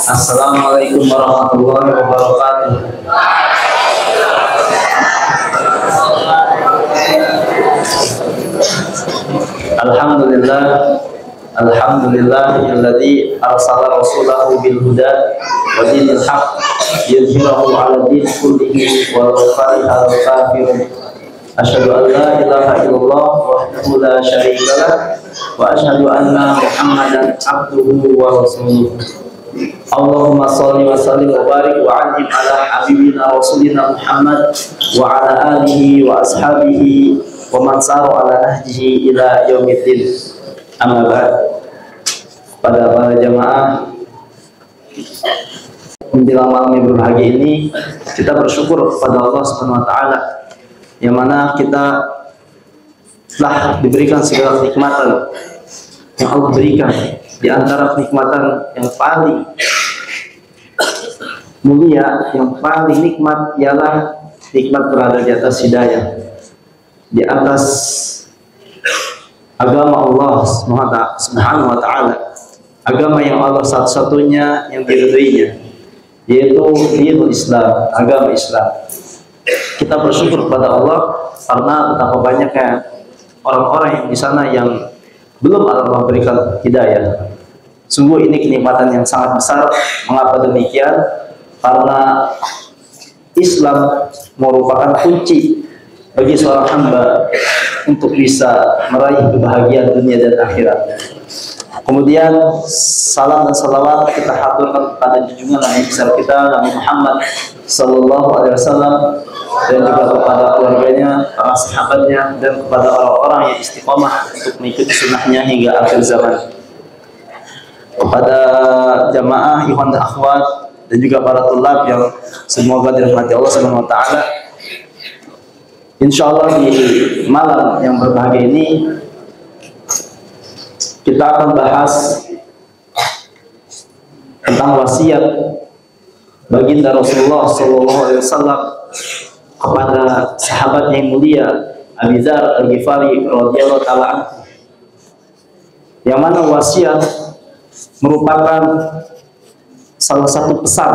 Assalamualaikum warahmatullahi wabarakatuh. Alhamdulillah, alhamdulillahilladzi arsala rasulahu bil huda wa dinil haqq yuzhirahu 'ala din kullihi walau karihal kafirun. Asyhadu an la ilaha illallah wahdahu la syarika lah wa asyhadu anna Muhammadan abduhu wa rasuluh. Allahumma shalli wa sallim wa barik wa an'im ala habibina rasulina Muhammad wa ala alihi wa ashabihi wa man sara ala nahjihi ila yaumiddin. Amma ba'd. Pada para jamaah menjelang malam yang berbahagia ini, kita bersyukur kepada Allah Subhanahu wa taala yang mana kita telah diberikan segala kenikmatan yang Allah berikan. Di antara kenikmatan yang paling mulia, yang paling nikmat ialah nikmat berada di atas hidayah, di atas agama Allah Subhanahu wa taala, agama yang Allah satu-satunya yang diridhoinya, yaitu dinul Islam, agama Islam. Kita bersyukur kepada Allah karena betapa banyaknya orang-orang yang di sana yang belum Allah berikan hidayah. Sungguh ini kenikmatan yang sangat besar. Mengapa demikian? Karena Islam merupakan kunci bagi seorang hamba untuk bisa meraih kebahagiaan dunia dan akhirat. Kemudian salam dan salawat kita haturkan kepada junjungan Nabi besar kita, Nabi Muhammad sallallahu alaihi wasallam, dan juga kepada keluarganya, para sahabatnya, dan kepada orang-orang yang istiqomah untuk mengikuti sunnahnya hingga akhir zaman. Kepada jamaah, ikhwan dan akhwat, dan juga para tulab yang semoga dirahmati Allah Subhanahu wa taala. Insyaallah di malam yang berbahagia ini kita akan bahas tentang wasiat baginda Rasulullah sallallahu alaihi wasallam kepada sahabat yang mulia Abi Dzar Al-Ghifari radhiyallahu taala anhu, yang mana wasiat merupakan salah satu pesan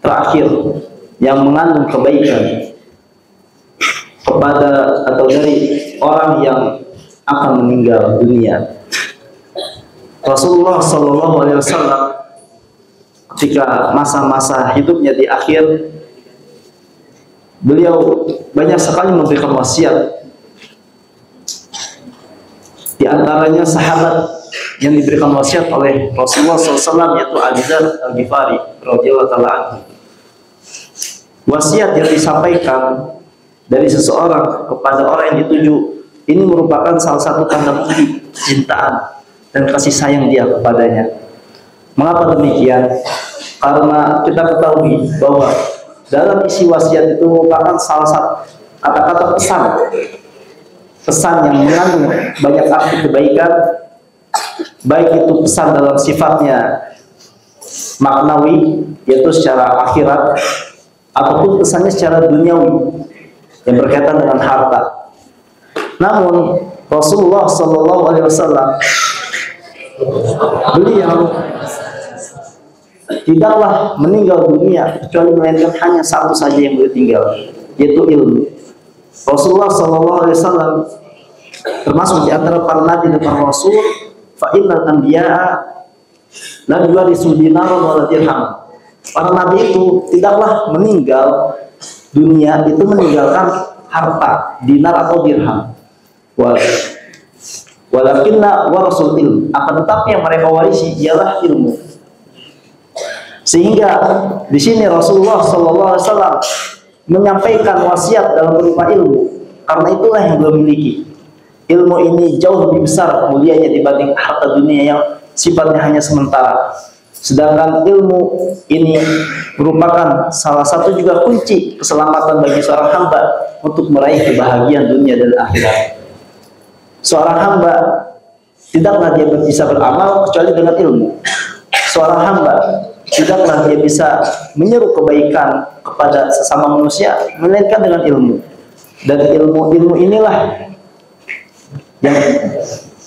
terakhir yang mengandung kebaikan kepada atau dari orang yang akan meninggal dunia. Rasulullah sallallahu alaihi wasallam ketika masa-masa hidupnya di akhir, beliau banyak sekali memberikan wasiat. Di antaranya sahabat yang diberikan wasiat oleh Rasulullah SAW yaitu Abi Dzar Al-Ghifari radhiyallahu taala anhu. Wasiat yang disampaikan dari seseorang kepada orang yang dituju ini merupakan salah satu tanda bukti cintaan dan kasih sayang dia kepadanya. Mengapa demikian? Karena kita ketahui bahwa dalam isi wasiat itu merupakan salah satu kata-kata pesan yang mengandung banyak arti kebaikan, baik itu pesan dalam sifatnya maknawi yaitu secara akhirat, ataupun pesannya secara duniawi yang berkaitan dengan harta. Namun Rasulullah sallallahu alaihi wasallam beliau tidaklah meninggal dunia kecuali melainkan hanya satu saja yang beliau tinggal, yaitu ilmu. Rasulullah sallallahu alaihi wasallam termasuk di antara para nabi dan para rasul, fa innal anbiya'a la yuwarisu dinaran wala dirham. Para nabi itu tidaklah meninggal dunia itu meninggalkan harta, dinar atau dirham. Walakinna warasul ilm, akan tetapi yang mereka warisi ialah ilmu. Sehingga di sini Rasulullah sallallahu alaihi wasallam menyampaikan wasiat dalam berupa ilmu, karena itulah yang beliau miliki. Ilmu ini jauh lebih besar mulianya dibanding harta dunia yang sifatnya hanya sementara. Sedangkan ilmu ini merupakan salah satu juga kunci keselamatan bagi seorang hamba untuk meraih kebahagiaan dunia dan akhirat. Seorang hamba tidaklah dia bisa beramal kecuali dengan ilmu. Seorang hamba tidaklah dia bisa menyeru kebaikan kepada sesama manusia melainkan dengan ilmu. Dan ilmu inilah yang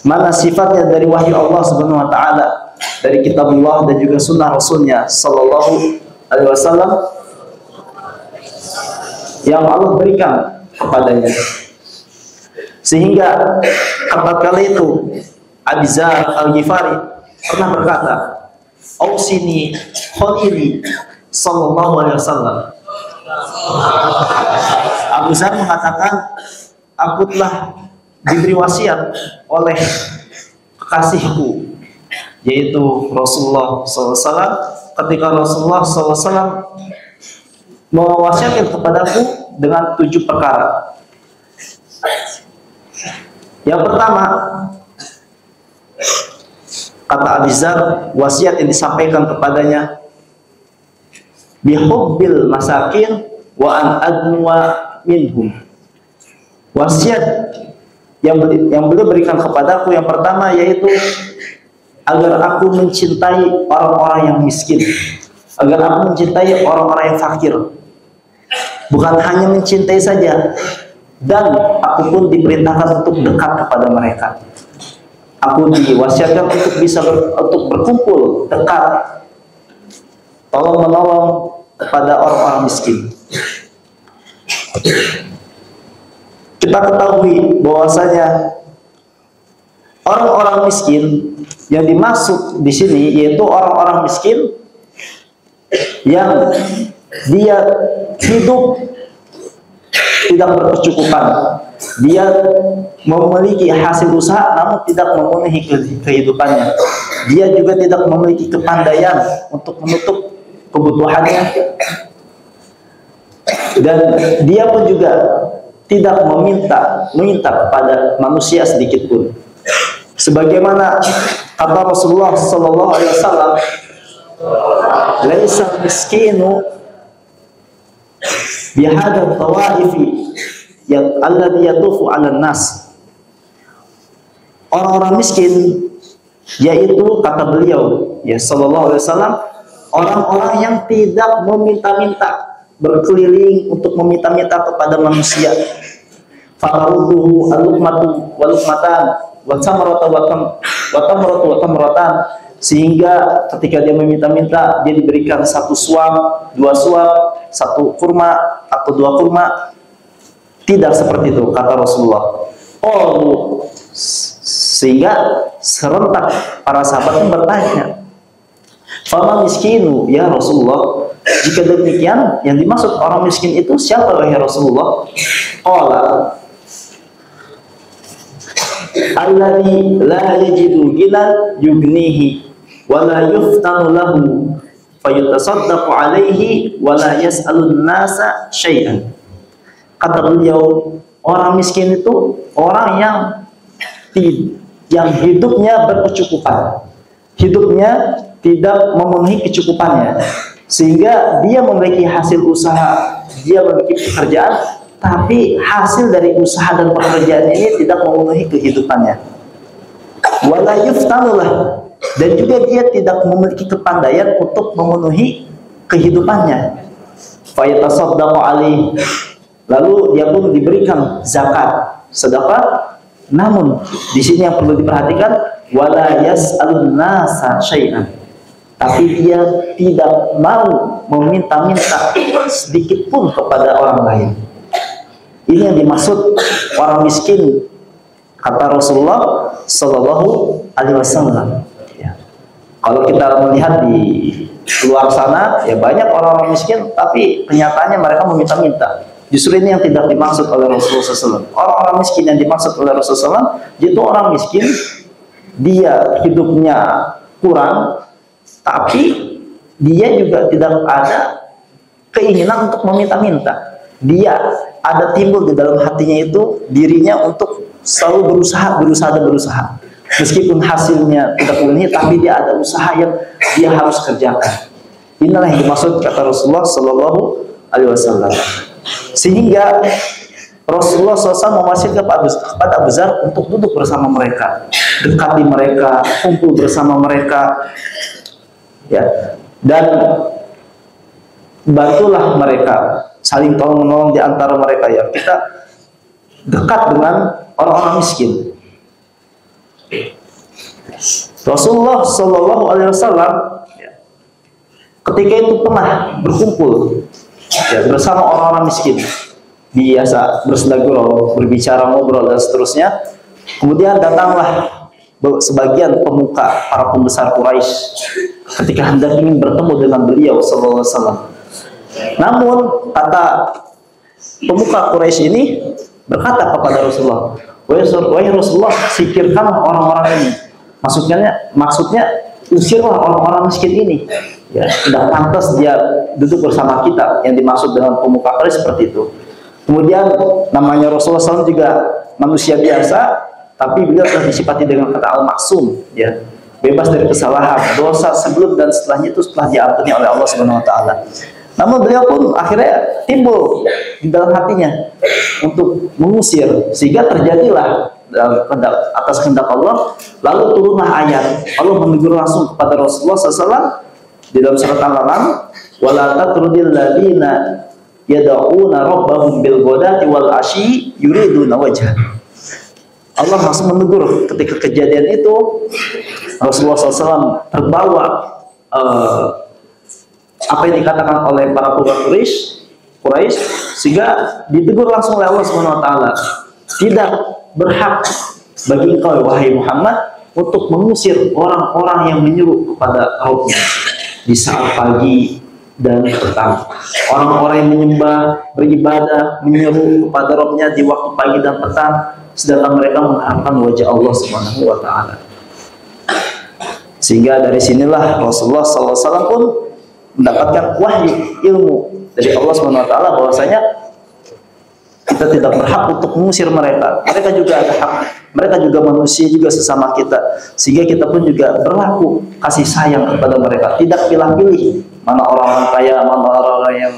mana sifatnya dari wahyu Allah Subhanahu wa taala, dari kitabullah dan juga sunnah Rasulnya sallallahu alaihi wasallam yang Allah berikan kepadanya. Sehingga kala itu Abi Dzar Al-Ghifari pernah berkata, "Ausini khalili sallallahu alaihi wasallam." Abu Dzar mengatakan, aku telah diberi wasiat oleh kekasihku, yaitu Rasulullah SAW, ketika Rasulullah SAW mewasiatkan kepadaku dengan 7 perkara. Yang pertama, kata Abi Dzar, wasiat yang disampaikan kepadanya, bihubbil masakin wa an adnuwa minhum. Wasiat yang beliau berikan kepadaku yang pertama yaitu agar aku mencintai orang-orang yang miskin, agar aku mencintai orang-orang yang fakir. Bukan hanya mencintai saja, dan aku pun diperintahkan untuk dekat kepada mereka. Aku diwasiatkan untuk bisa untuk berkumpul dekat, tolong menolong kepada orang-orang miskin. Kita ketahui bahwasanya orang-orang miskin yang dimaksud di sini yaitu orang-orang miskin yang dia hidup tidak berkecukupan, dia memiliki hasil usaha namun tidak memenuhi kehidupannya, dia juga tidak memiliki kepandaian untuk menutup kebutuhannya, dan dia pun juga tidak meminta kepada manusia sedikit pun. Sebagaimana kata Rasulullah sallallahu alaihi wasallam, "Laisa miskinu bihadza tawaifi yang alladhi yatufu 'alan nas." Orang-orang miskin yaitu kata beliau ya sallallahu alaihi wasallam, orang-orang yang tidak meminta-minta, berkeliling untuk meminta-minta kepada manusia. Fataruduhu al-luqmatu wal-luqmatan wa tamratu wa tamratan, sehingga ketika dia meminta-minta dia diberikan 1 suap, 2 suap, 1 kurma atau 2 kurma. Tidak seperti itu kata Rasulullah. Oh, sehingga serentak para sahabat pun bertanya, "Fama miskinu ya Rasulullah?" Jika demikian, yang dimaksud orang miskin itu siapa wahai Rasulullah? Qala alladzi la yajidu ghinan yugnihi wa la yuftanu lahu fayutasaddaqu alaihi wa la yas'alun nasa syai'an. Kata beliau, orang miskin itu orang yang hidupnya berkecukupan, hidupnya tidak memenuhi kecukupannya, sehingga dia memiliki hasil usaha, dia memiliki pekerjaan, tapi hasil dari usaha dan pekerjaan ini tidak memenuhi kehidupannya. Wala yuftanulah, dan juga dia tidak memiliki kepandaian untuk memenuhi kehidupannya. Fayatasaddaqu alaihi, lalu dia pun diberikan zakat, sedekah. Namun di sini yang perlu diperhatikan, wala yas'alun nasa syai'an, tapi dia tidak mau meminta-minta sedikit pun kepada orang lain. Ini yang dimaksud orang miskin kata Rasulullah Sallallahu Alaihi Wasallam. Ya. Kalau kita melihat di luar sana, ya banyak orang-orang miskin, tapi kenyataannya mereka meminta-minta. Justru ini yang tidak dimaksud oleh Rasulullah SAW. Orang-orang miskin yang dimaksud oleh Rasulullah SAW, itu orang miskin, dia hidupnya kurang, tapi dia juga tidak ada keinginan untuk meminta-minta. Dia ada timbul di dalam hatinya itu dirinya untuk selalu berusaha. Meskipun hasilnya tidak memenuhi, tapi dia ada usaha yang dia harus kerjakan. Inilah yang dimaksud kata Rasulullah Sallallahu Alaihi Wasallam. Sehingga Rasulullah SAW mewasiatkan kepada Abu Dzar untuk duduk bersama mereka, dekati mereka, kumpul bersama mereka, ya, dan bantulah mereka, saling tolong menolong di antara mereka, ya. Kita dekat dengan orang-orang miskin. Rasulullah Shallallahu Alaihi Wasallam ketika itu pernah berkumpul bersama orang-orang miskin, biasa bersedagurau, berbicara, ngobrol dan seterusnya. Kemudian datanglah sebagian pemuka, para pembesar Quraisy ketika hendak ingin bertemu dengan beliau Sallallahu Alaihi Wasallam. Namun kata pemuka Quraisy ini berkata kepada Rasulullah, wahai Rasulullah, singkirkanlah orang-orang ini. Maksudnya usirlah orang-orang miskin ini. Ya, tidak pantas dia duduk bersama kita. Yang dimaksud dengan pemuka Quraisy seperti itu. Kemudian namanya Rasulullah SAW juga manusia biasa, tapi beliau telah disifati dengan kata al-maksum, ya, bebas dari kesalahan, dosa sebelum dan setelahnya itu setelah diampuni oleh Allah Subhanahu Wa Taala. Namun beliau pun akhirnya timbul di dalam hatinya untuk mengusir, sehingga terjadilah atas kehendak Allah, lalu turunlah ayat. Allah menegur langsung kepada Rasulullah SAW di dalam surat Al-An'am, wala tatrudil ladina yad'una rabbahum bil ghadati wal asyi yuriduna wajha. Allah langsung menegur ketika kejadian itu. Rasulullah SAW terbawa apa yang dikatakan oleh para pemuka Quraisy, sehingga ditegur langsung oleh Allah Subhanahu Wa Taala. Tidak berhak bagi engkau wahai Muhammad untuk mengusir orang-orang yang menyeru kepada Rabbnya di saat pagi dan petang. Orang-orang yang menyembah, beribadah, menyeru kepada Rabbnya di waktu pagi dan petang, sedangkan mereka mengharapkan wajah Allah Subhanahu Wa Taala. Sehingga dari sinilah Rasulullah SAW pun mendapatkan wahyu ilmu dari Allah Subhanahu Wa Taala bahwasanya kita tidak berhak untuk mengusir mereka. Mereka juga ada hak. Mereka juga manusia juga sesama kita. Sehingga kita pun juga berlaku kasih sayang kepada mereka. Tidak pilih-pilih mana orang-orang kaya, mana orang-orang yang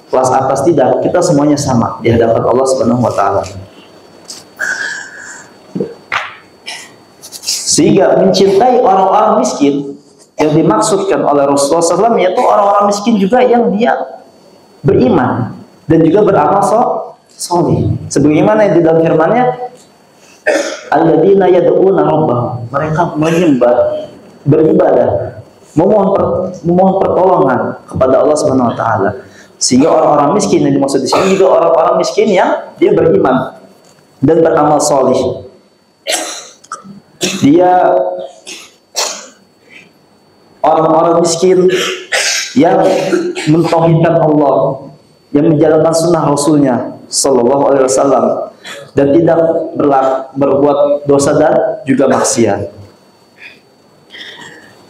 kelas atas, tidak. Kita semuanya sama di hadapan Allah Subhanahu Wa Taala. Sehingga mencintai orang-orang miskin yang dimaksudkan oleh Rasulullah SAW yaitu orang-orang miskin juga yang dia beriman dan juga beramal soleh. Sebagaimana yang di dalam firman-Nya, alladzina yad'una rabbahum, mereka menyembah, beribadah, memohon pertolongan kepada Allah Subhanahu Wa Taala. Sehingga orang-orang miskin yang dimaksud di sini juga orang-orang miskin yang dia beriman dan beramal soleh. Dia orang-orang miskin yang mentauhidkan Allah, yang menjalankan sunnah Rasulnya Sallallahu Alaihi Wasallam dan tidak berbuat dosa dan juga maksiat.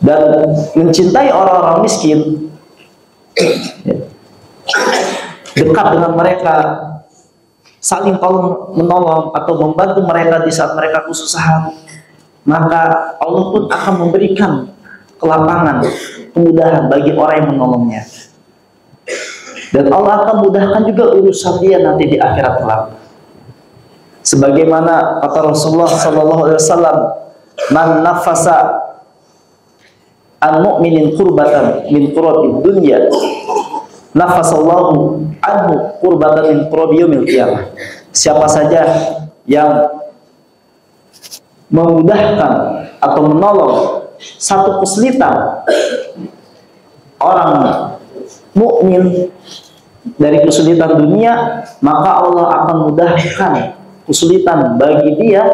Dan mencintai orang-orang miskin, dekat dengan mereka, saling tolong menolong atau membantu mereka di saat mereka kesusahan, maka Allah pun akan memberikan kelapangan, kemudahan bagi orang yang menolongnya. Dan Allah akan mudahkan juga urusan dia nanti di akhirat kelak. Sebagaimana kata Rasulullah SAW, man nafasa an mu'minin qurbatan min qurabil dunya, nafasallahu anhu qurbatan min qurabi yaumil qiyamah. Siapa saja yang memudahkan atau menolong satu kesulitan orang mukmin dari kesulitan dunia, maka Allah akan mudahkan kesulitan bagi dia,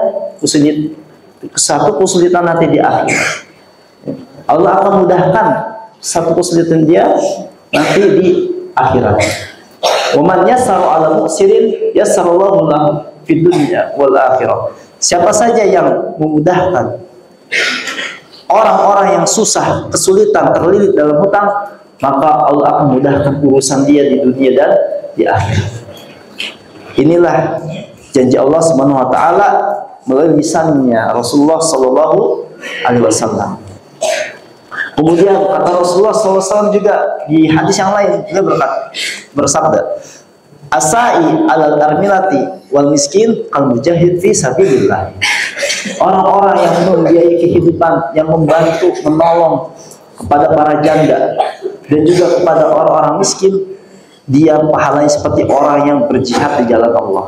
satu kesulitan nanti di akhir. Allah akan mudahkan satu kesulitan dia nanti di akhirat. Wa man yassara 'ala mu'sirin yassarallahu lahu fid dunya wal akhirah. Siapa saja yang memudahkan orang-orang yang susah, kesulitan, terlilit dalam hutang, maka Allah akan mudahkan urusan dia di dunia dan di akhirat. Inilah janji Allah Subhanahu Wa Taala melalui lisannya Rasulullah Sallallahu Alaihi Wasallam. Kemudian kata Rasulullah SAW juga di hadis yang lain, dia bersabda, asai alal armilati wal miskin kal mujahid fi sabilillah. Orang-orang yang membiayai kehidupan, yang membantu, menolong kepada para janda dan juga kepada orang-orang miskin, dia pahalanya seperti orang yang berjihad di jalan Allah.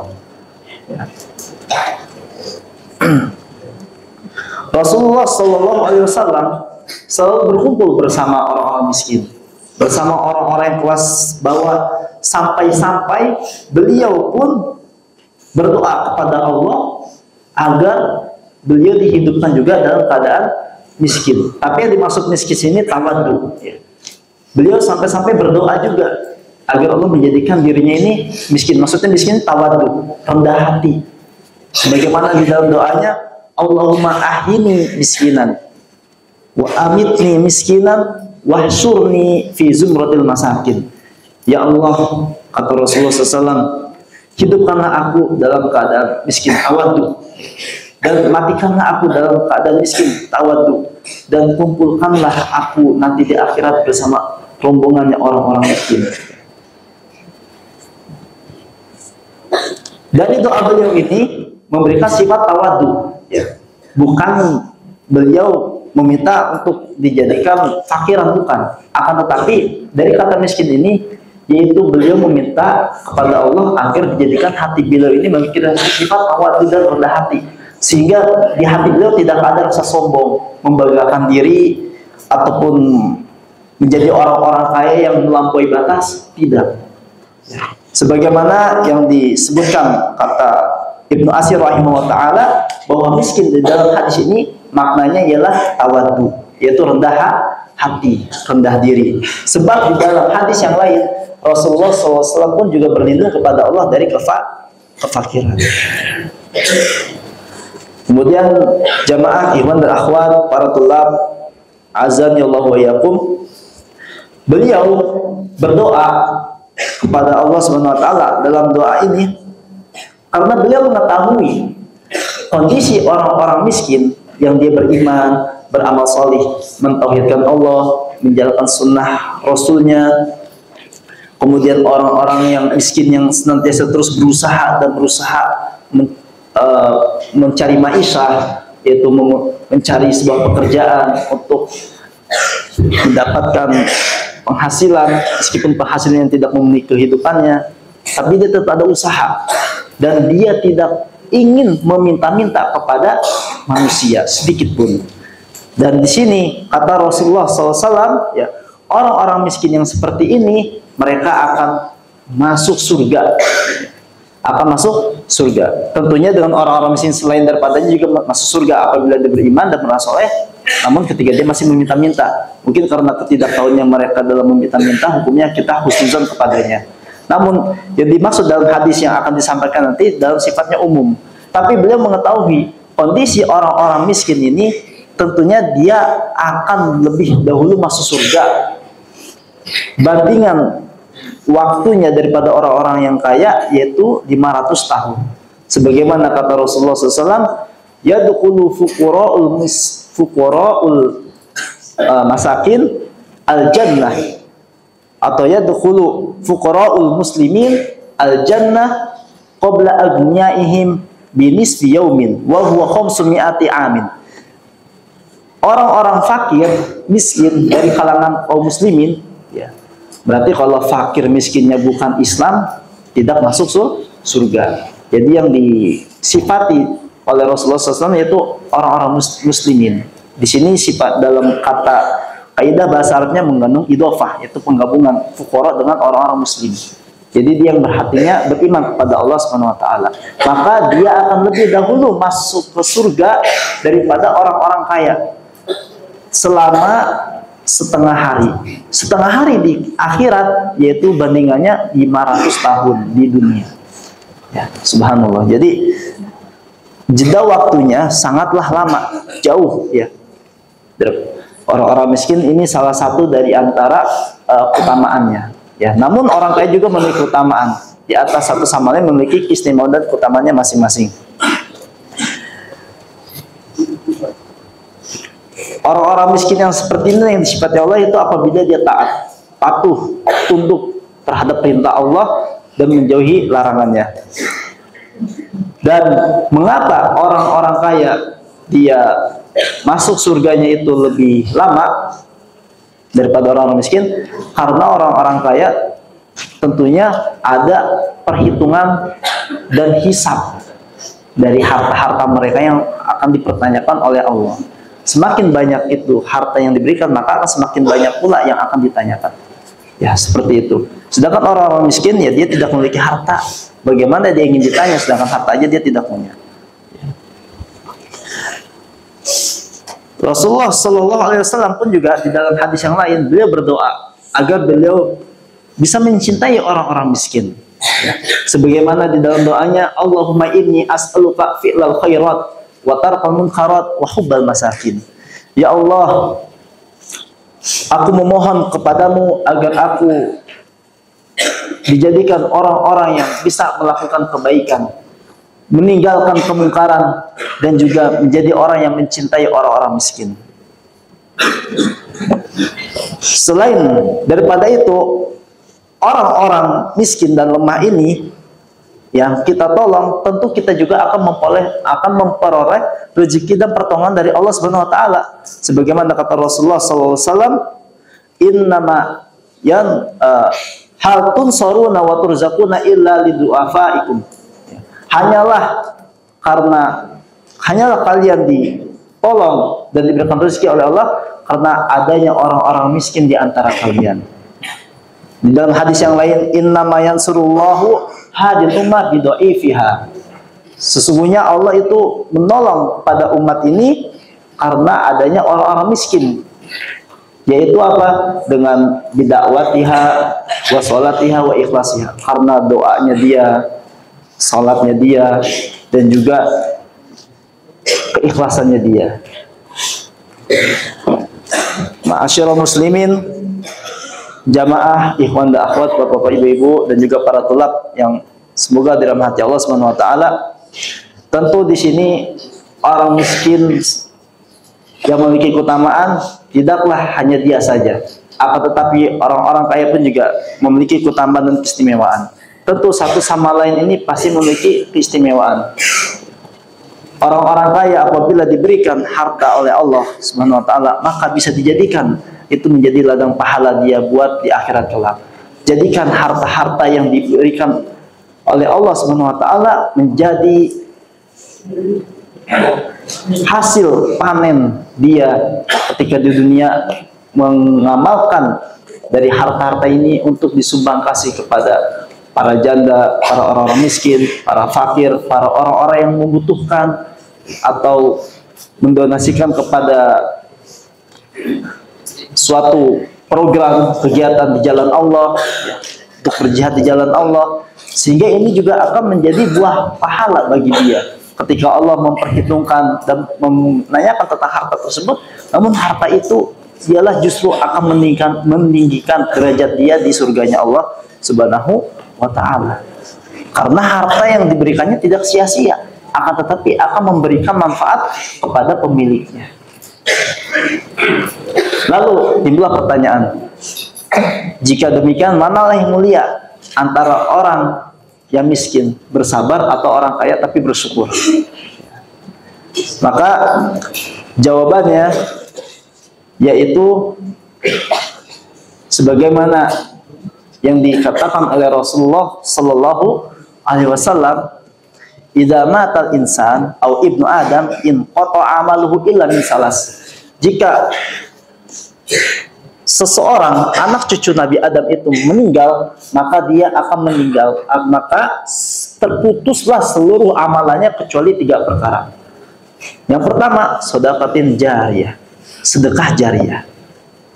Rasulullah Shallallahu Alaihi Wasallam selalu berkumpul bersama orang-orang miskin, bersama orang-orang yang kelas bawah, sampai-sampai beliau pun berdoa kepada Allah agar beliau dihidupkan juga dalam keadaan miskin. Tapi yang dimaksud miskin ini tawadhu. Beliau sampai-sampai berdoa juga agar Allah menjadikan dirinya ini miskin. Maksudnya miskin tawadhu, rendah hati. Sebagaimana di dalam doanya, Allahumma ahyini miskinan wa amitni miskinan wahsyurni fi zumratil masakin. Ya Allah, kata Rasulullah SAW, hidupkanlah aku dalam keadaan miskin tawadhu, dan matikanlah aku dalam keadaan miskin tawadhu, dan kumpulkanlah aku nanti di akhirat bersama rombongannya orang-orang miskin. Dan doa beliau ini memberikan sifat tawadhu, ya. Bukan beliau meminta untuk dijadikan fakiran, bukan. Akan tetapi dari kata miskin ini, yaitu beliau meminta kepada Allah agar dijadikan hati beliau ini memiliki sifat tawadhu dan rendah hati, sehingga di hati beliau tidak ada rasa sombong, membanggakan diri, ataupun menjadi orang-orang kaya yang melampaui batas. Tidak. Sebagaimana yang disebutkan kata Ibnu Asir rahimahullah ta'ala, bahwa miskin di dalam hadis ini maknanya ialah tawadhu, yaitu rendah hati, rendah diri. Sebab di dalam hadis yang lain Rasulullah SAW pun juga berlindung kepada Allah dari kefakiran. Kemudian jamaah ikhwan dan akhwat, para tulab azan ya Allah wa yakum, beliau berdoa kepada Allah Subhanahu wa taala dalam doa ini karena beliau mengetahui kondisi orang-orang miskin yang dia beriman, beramal solih, mentauhidkan Allah, menjalankan sunnah Rasulnya. Kemudian orang-orang yang miskin yang senantiasa terus berusaha mencari ma'isyah, yaitu mencari sebuah pekerjaan untuk mendapatkan penghasilan, meskipun penghasilan yang tidak memenuhi kehidupannya, tapi dia tetap ada usaha dan dia tidak ingin meminta-minta kepada manusia sedikit pun. Dan di sini kata Rasulullah SAW, ya, orang-orang miskin yang seperti ini mereka akan masuk surga, akan masuk surga. Tentunya dengan orang-orang miskin selain daripadanya juga masuk surga apabila dia beriman dan beramal soleh. Namun ketika dia masih meminta-minta, mungkin karena ketidaktahuannya mereka dalam meminta-minta, hukumnya kita husnuzon kepadanya. Namun yang dimaksud dalam hadis yang akan disampaikan nanti dalam sifatnya umum. Tapi beliau mengetahui kondisi orang-orang miskin ini, tentunya dia akan lebih dahulu masuk surga bandingan waktunya daripada orang-orang yang kaya, yaitu 500 tahun. Sebagaimana kata Rasulullah SAW, yadkhulu fuqara'ul masakin al-jannah, atau yadkhulu fuqara'ul muslimin al-jannah qabla agniyaihim binisfi yaumin wa huwa 500 amin. Orang-orang fakir miskin dari kalangan kaum muslimin, ya, berarti kalau fakir miskinnya bukan Islam, tidak masuk surga. Jadi yang disifati oleh Rasulullah SAW yaitu orang-orang muslimin. Di sini sifat dalam kata kaidah bahasa Arabnya mengandung idhofah, yaitu penggabungan fuqara dengan orang-orang muslim. Jadi dia yang berhatinya beriman kepada Allah Subhanahu wa taala, maka dia akan lebih dahulu masuk ke surga daripada orang-orang kaya selama setengah hari. Setengah hari di akhirat, yaitu bandingannya 500 tahun di dunia. Ya, subhanallah. Jadi jeda waktunya sangatlah lama, jauh, ya. Orang-orang miskin ini salah satu dari antara keutamaannya, ya. Namun orang kaya juga memiliki keutamaan. Di atas satu sama lain memiliki keistimewaan dan keutamaannya masing-masing. Orang-orang miskin yang seperti ini yang disifati Allah itu apabila dia taat, patuh, tunduk terhadap perintah Allah dan menjauhi larangannya. Dan mengapa orang-orang kaya dia masuk surganya itu lebih lama daripada orang-orang miskin? Karena orang-orang kaya tentunya ada perhitungan dan hisab dari harta-harta mereka yang akan dipertanyakan oleh Allah. Semakin banyak itu harta yang diberikan, maka akan semakin banyak pula yang akan ditanyakan. Ya, seperti itu. Sedangkan orang-orang miskin, ya dia tidak memiliki harta. Bagaimana dia ingin ditanya, sedangkan harta aja dia tidak punya. Rasulullah Shallallahu Alaihi Wasallam pun juga di dalam hadis yang lain, beliau berdoa agar beliau bisa mencintai orang-orang miskin. Sebagaimana di dalam doanya, Allahumma inni as'aluka fi'lal khairat wa tarkal munkarat wa hubbal masakin. Ya Allah, aku memohon kepadamu agar aku dijadikan orang-orang yang bisa melakukan kebaikan, meninggalkan kemungkaran, dan juga menjadi orang yang mencintai orang-orang miskin. Selain daripada itu, orang-orang miskin dan lemah ini yang kita tolong, tentu kita juga akan memperoleh rezeki dan pertolongan dari Allah Subhanahu wa taala. Sebagaimana kata Rasulullah sallallahu alaihi wasallam, "Innama hal tunsaruna wa turzaquna illa lidu'afaikum." Hanyalah kalian ditolong dan diberikan rezeki oleh Allah karena adanya orang-orang miskin di antara kalian. Di dalam hadis yang lain, innama yansurullahu hadil ummah bidha'ifiha. Sesungguhnya Allah itu menolong pada umat ini karena adanya orang-orang miskin. Yaitu apa? Dengan bidakwatiha wa sholatiha wa ikhlasiha. Karena doanya dia, salatnya dia, dan juga keikhlasannya dia. Ma'asyiral muslimin, jamaah, ikhwan dan akhwat, bapak-bapak, ibu-ibu, dan juga para tulab yang semoga dirahmati Allah Subhanahu wa taala. Tentu di sini orang miskin yang memiliki keutamaan tidaklah hanya dia saja, akan tetapi orang-orang kaya pun juga memiliki keutamaan dan keistimewaan. Tentu satu sama lain ini pasti memiliki keistimewaan. Orang-orang kaya apabila diberikan harta oleh Allah Subhanahu wa taala, maka bisa dijadikan itu menjadi ladang pahala dia buat di akhirat kelak. Jadikan harta-harta yang diberikan oleh Allah Subhanahu wa taala menjadi hasil panen dia ketika di dunia, mengamalkan dari harta-harta ini untuk disumbangkasih kepada para janda, para orang-orang miskin, para fakir, para orang-orang yang membutuhkan, atau mendonasikan kepada suatu program kegiatan di jalan Allah, untuk berjihad di jalan Allah, sehingga ini juga akan menjadi buah pahala bagi dia ketika Allah memperhitungkan dan menanyakan tentang harta tersebut. Namun harta itu ialah justru akan meninggikan derajat dia di surganya Allah Subhanahu wa ta'ala, karena harta yang diberikannya tidak sia-sia, akan tetapi akan memberikan manfaat kepada pemiliknya. Lalu timbullah pertanyaan, jika demikian, manalah yang mulia antara orang yang miskin bersabar atau orang kaya tapi bersyukur? Maka jawabannya yaitu sebagaimana yang dikatakan oleh Rasulullah Sallallahu Alaihi Wasallam, idza matal insan au ibnu adam in qata'a amaluhu illa min salas. Jika seseorang anak cucu Nabi Adam itu meninggal, maka dia akan meninggal, maka terputuslah seluruh amalannya kecuali 3 perkara. Yang pertama, sedekatin jariyah, sedekah jariyah.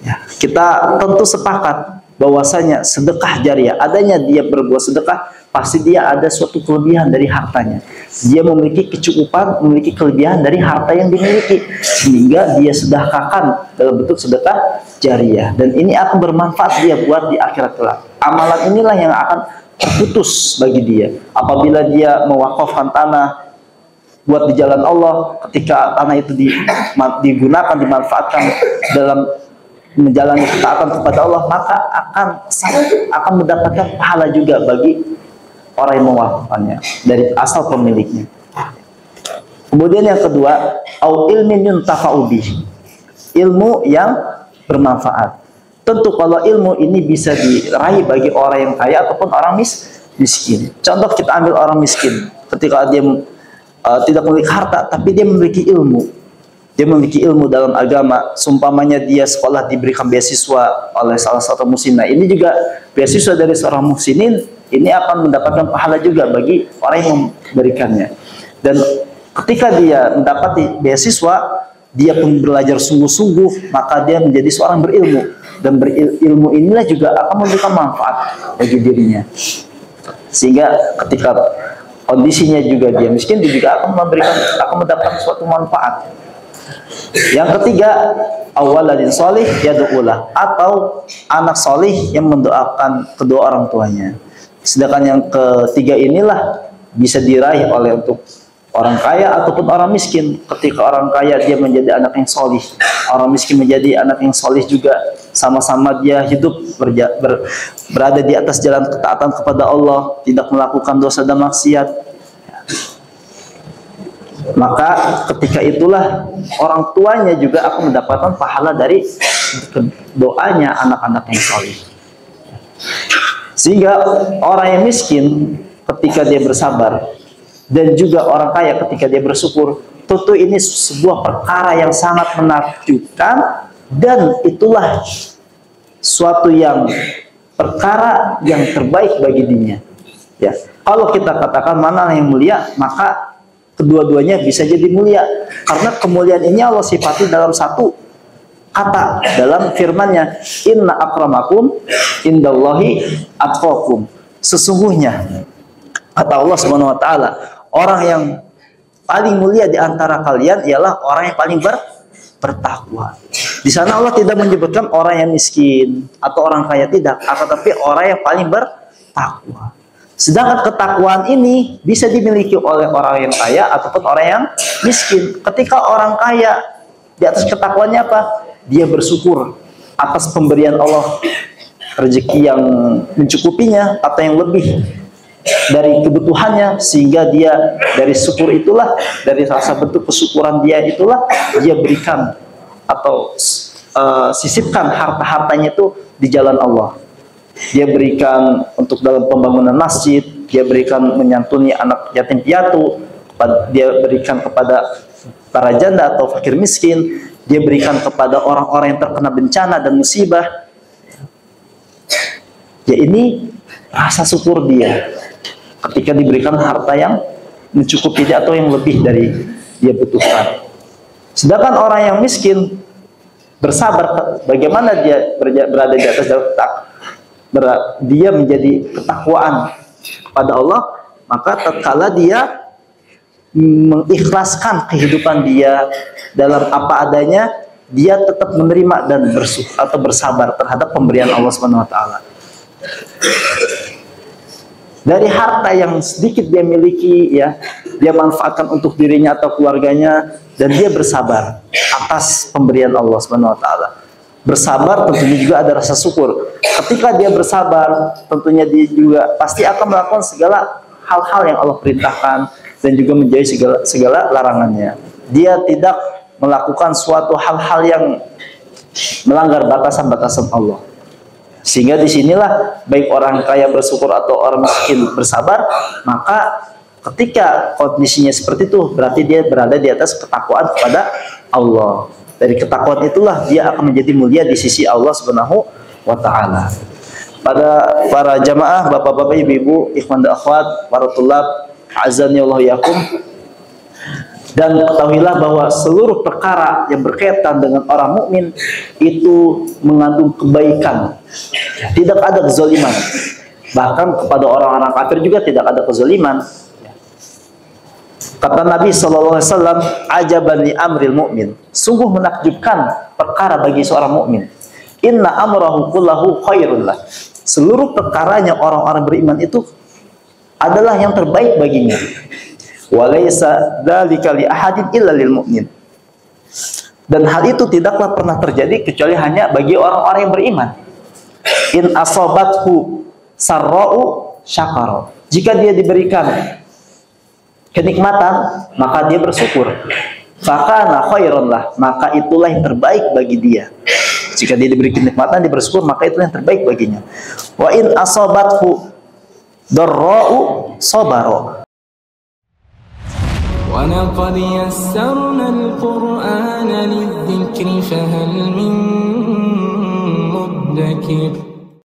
Ya, kita tentu sepakat bahwasanya sedekah jariyah, adanya dia berbuat sedekah, pasti dia ada suatu kelebihan dari hartanya. Dia memiliki kecukupan, memiliki kelebihan dari harta yang dimiliki, sehingga dia sedekahkan dalam bentuk sedekah jariyah, dan ini akan bermanfaat dia buat di akhirat kelak. Amalan inilah yang akan terputus bagi dia apabila dia mewakafkan tanah buat di jalan Allah. Ketika tanah itu digunakan, dimanfaatkan dalam menjalani ketaatan kepada Allah, maka akan mendapatkan pahala juga bagi orang yang mewakafkannya dari asal pemiliknya. Kemudian yang kedua, au ilmin yuntafa'u bih, ilmu yang bermanfaat. Tentu kalau ilmu ini bisa diraih bagi orang yang kaya ataupun orang miskin. Contoh, kita ambil orang miskin, ketika dia tidak memiliki harta, tapi dia memiliki ilmu. Dia memiliki ilmu dalam agama. Sumpamanya dia sekolah diberikan beasiswa oleh salah satu muhsin. Nah, ini juga beasiswa dari seorang muhsinin, ini akan mendapatkan pahala juga bagi orang yang memberikannya. Dan ketika dia mendapati beasiswa, dia pun belajar sungguh-sungguh, maka dia menjadi seorang berilmu. Dan berilmu inilah juga akan memberikan manfaat bagi dirinya. Sehingga ketika kondisinya juga dia miskin, dia juga akan mendapatkan suatu manfaat. Yang ketiga, awaladin solih yad'ulah, atau anak solih yang mendoakan kedua orang tuanya. Sedangkan yang ketiga inilah bisa diraih oleh untuk orang kaya ataupun orang miskin. Ketika orang kaya dia menjadi anak yang solih, orang miskin menjadi anak yang solih juga, sama-sama dia hidup berada di atas jalan ketaatan kepada Allah, tidak melakukan dosa dan maksiat. Maka ketika itulah orang tuanya juga akan mendapatkan pahala dari doanya anak-anak yang solih. Sehingga orang yang miskin ketika dia bersabar, dan juga orang kaya ketika dia bersyukur, tentu ini sebuah perkara yang sangat menakjubkan, dan itulah suatu yang perkara yang terbaik bagi dirinya. Ya, kalau kita katakan mana yang mulia, maka kedua-duanya bisa jadi mulia, karena kemuliaan ini Allah sifati dalam satu kata dalam firman-Nya, inna akramakum indallahi atqakum. Sesungguhnya kata Allah Subhanahu wa taala, orang yang paling mulia di antara kalian ialah orang yang paling bertakwa. Di sana Allah tidak menyebutkan orang yang miskin atau orang kaya, tidak, akan tapi orang yang paling bertakwa. Sedangkan ketakwaan ini bisa dimiliki oleh orang yang kaya ataupun orang yang miskin. Ketika orang kaya, di atas ketakwaannya apa? Dia bersyukur atas pemberian Allah, rezeki yang mencukupinya atau yang lebih dari kebutuhannya, sehingga dia dari syukur itulah, dari rasa bentuk kesyukuran dia itulah, dia berikan atau sisipkan harta-hartanya itu di jalan Allah. Dia berikan untuk dalam pembangunan masjid, dia berikan menyantuni anak yatim piatu, dia berikan kepada para janda atau fakir miskin, dia berikan kepada orang-orang yang terkena bencana dan musibah. Ya, ini rasa syukur dia ketika diberikan harta yang mencukupi dia atau yang lebih dari dia butuhkan. Sedangkan orang yang miskin bersabar, bagaimana dia berada di atas jalan dia menjadi ketakwaan kepada Allah, maka tatkala dia mengikhlaskan kehidupan dia dalam apa adanya, dia tetap menerima dan bersyukur atau bersabar terhadap pemberian Allah Subhanahu wa taala. Dari harta yang sedikit dia miliki, ya, dia manfaatkan untuk dirinya atau keluarganya, dan dia bersabar atas pemberian Allah Subhanahu wa taala. Bersabar tentunya juga ada rasa syukur. Ketika dia bersabar, tentunya dia juga pasti akan melakukan segala hal-hal yang Allah perintahkan dan juga menjauhi segala larangannya. Dia tidak melakukan suatu hal-hal yang melanggar batasan-batasan Allah. Sehingga disinilah baik orang kaya bersyukur atau orang miskin bersabar, maka ketika kondisinya seperti itu, berarti dia berada di atas ketakwaan kepada Allah. Dari ketakwaan itulah dia akan menjadi mulia di sisi Allah Subhanahu wa taala. Pada para jamaah, bapak-bapak, ibu-ibu, ikhwan dan akhwat, para tulab, azani Allah yakum. Dan ketahuilah bahwa seluruh perkara yang berkaitan dengan orang mukmin itu mengandung kebaikan. Tidak ada kezaliman. Bahkan kepada orang-orang kafir juga tidak ada kezaliman. Kata Nabi SAW, ajaban li amril mu'min. Sungguh menakjubkan perkara bagi seorang mukmin. Inna amrahu kullahu khairun lah. Seluruh perkaranya orang-orang beriman itu adalah yang terbaik baginya. Walaysa dzalika li ahadin illa lil mu'min. Dan hal itu tidaklah pernah terjadi kecuali hanya bagi orang-orang yang beriman. In asabathu sarra'u syakara. Jika dia diberikan kenikmatan, maka dia bersyukur. Fakana khairan lah, maka itulah yang terbaik bagi dia. Jika dia diberi kenikmatan, dia bersyukur, maka itulah yang terbaik baginya. Wa in asabathu darra'u sabara. ولقد يسرنا القرآن للذكر فهل من مدكر